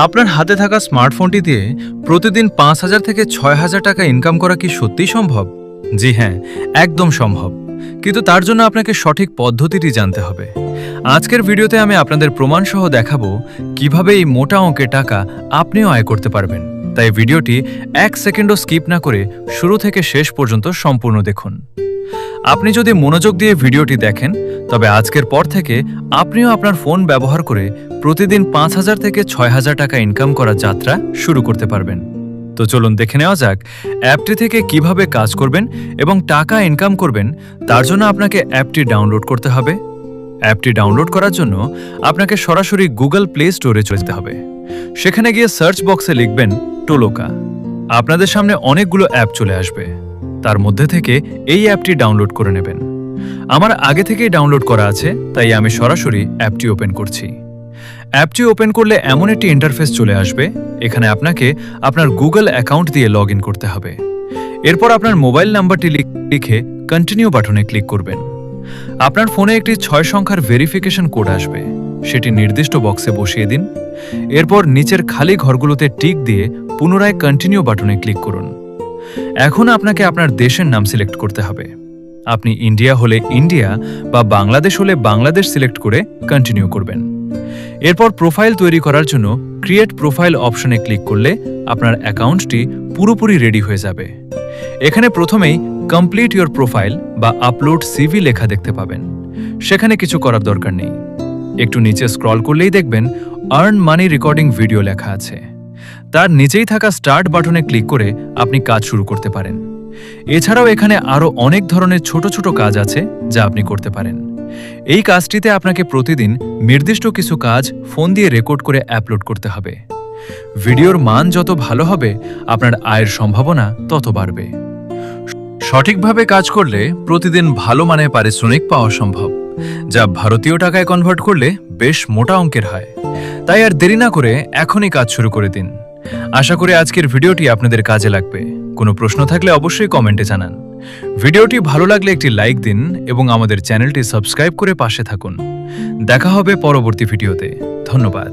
আপনার হাতে থাকা স্মার্টফোনটি দিয়ে প্রতিদিন ৫,০০০ থেকে ৬,০০০ টাকা ইনকাম করা কি সত্যিই সম্ভব? জি হ্যাঁ, একদম সম্ভব। কিন্তু তার জন্য আপনাকে সঠিক পদ্ধতিটি জানতে হবে। আজকের ভিডিওতে আমি আপনাদের প্রমাণসহ দেখাবো কিভাবে এই মোটা অঙ্কের টাকা আপনিও আয় করতে পারবেন। তাই ভিডিওটি ১ সেকেন্ডও স্কিপ না করে শুরু থেকে শেষ পর্যন্ত সম্পূর্ণ দেখুন। আপনি যদি মনোযোগ দিয়ে ভিডিওটি দেখেন, তবে আজকের পর থেকে আপনিও আপনার ফোন ব্যবহার করে প্রতিদিন ৫,০০০ থেকে ৬,০০০ টাকা ইনকাম করার যাত্রা শুরু করতে পারবেন। তো চলুন দেখে নেওয়া যাক অ্যাপটি থেকে কিভাবে কাজ করবেন এবং টাকা ইনকাম করবেন। তার জন্য আপনাকে অ্যাপটি ডাউনলোড করতে হবে। অ্যাপটি ডাউনলোড করার জন্য আপনাকে সরাসরি গুগল প্লে স্টোরে চলে যেতে হবে। সেখানে গিয়ে সার্চ বক্সে লিখবেন টোলোকা। আপনাদের সামনে অনেকগুলো অ্যাপ চলে আসবে। তার মধ্যে থেকে এই অ্যাপটি ডাউনলোড করে নেবেন। আমার আগে থেকেই ডাউনলোড করা আছে, তাই আমি সরাসরি অ্যাপটি ওপেন করছি। অ্যাপটি ওপেন করলে এমন একটি ইন্টারফেস চলে আসবে। এখানে আপনাকে আপনার গুগল অ্যাকাউন্ট দিয়ে লগ ইন করতে হবে। এরপর আপনার মোবাইল নাম্বারটি লিখে কন্টিনিউ বাটনে ক্লিক করবেন। আপনার ফোনে একটি ৬ সংখ্যার ভেরিফিকেশন কোড আসবে, সেটি নির্দিষ্ট বক্সে বসিয়ে দিন। এরপর নিচের খালি ঘরগুলোতে টিক দিয়ে পুনরায় কন্টিনিউ বাটনে ক্লিক করুন। এখন আপনাকে আপনার দেশের নাম সিলেক্ট করতে হবে। আপনি ইন্ডিয়া হলে ইন্ডিয়া বা বাংলাদেশ হলে বাংলাদেশ সিলেক্ট করে কন্টিনিউ করবেন। এরপর প্রোফাইল তৈরি করার জন্য ক্রিয়েট প্রোফাইল অপশনে ক্লিক করলে আপনার অ্যাকাউন্টটি পুরোপুরি রেডি হয়ে যাবে। এখানে প্রথমেই কমপ্লিট ইওর প্রোফাইল বা আপলোড সিভি লেখা দেখতে পাবেন। সেখানে কিছু করার দরকার নেই। একটু নিচে স্ক্রল করলেই দেখবেন আর্ন মানি রেকর্ডিং ভিডিও লেখা আছে। তার নিচেই থাকা স্টার্ট বাটনে ক্লিক করে আপনি কাজ শুরু করতে পারেন। এছাড়াও এখানে আরও অনেক ধরনের ছোট ছোট কাজ আছে যা আপনি করতে পারেন। এই কাজটিতে আপনাকে প্রতিদিন নির্দিষ্ট কিছু কাজ ফোন দিয়ে রেকর্ড করে আপলোড করতে হবে। ভিডিওর মান যত ভালো হবে, আপনার আয়ের সম্ভাবনা তত বাড়বে। সঠিকভাবে কাজ করলে প্রতিদিন ভালো মানের পারিশ্রমিক পাওয়া সম্ভব, যা ভারতীয় টাকায় কনভার্ট করলে বেশ মোটা অঙ্কের হয়। তাই আর দেরি না করে এখনই কাজ শুরু করে দিন। আশা করি আজকের ভিডিওটি আপনাদের কাজে লাগবে। কোনো প্রশ্ন থাকলে অবশ্যই কমেন্টে জানান। ভিডিওটি ভালো লাগলে একটি লাইক দিন এবং আমাদের চ্যানেলটি সাবস্ক্রাইব করে পাশে থাকুন। দেখা হবে পরবর্তী ভিডিওতে। ধন্যবাদ।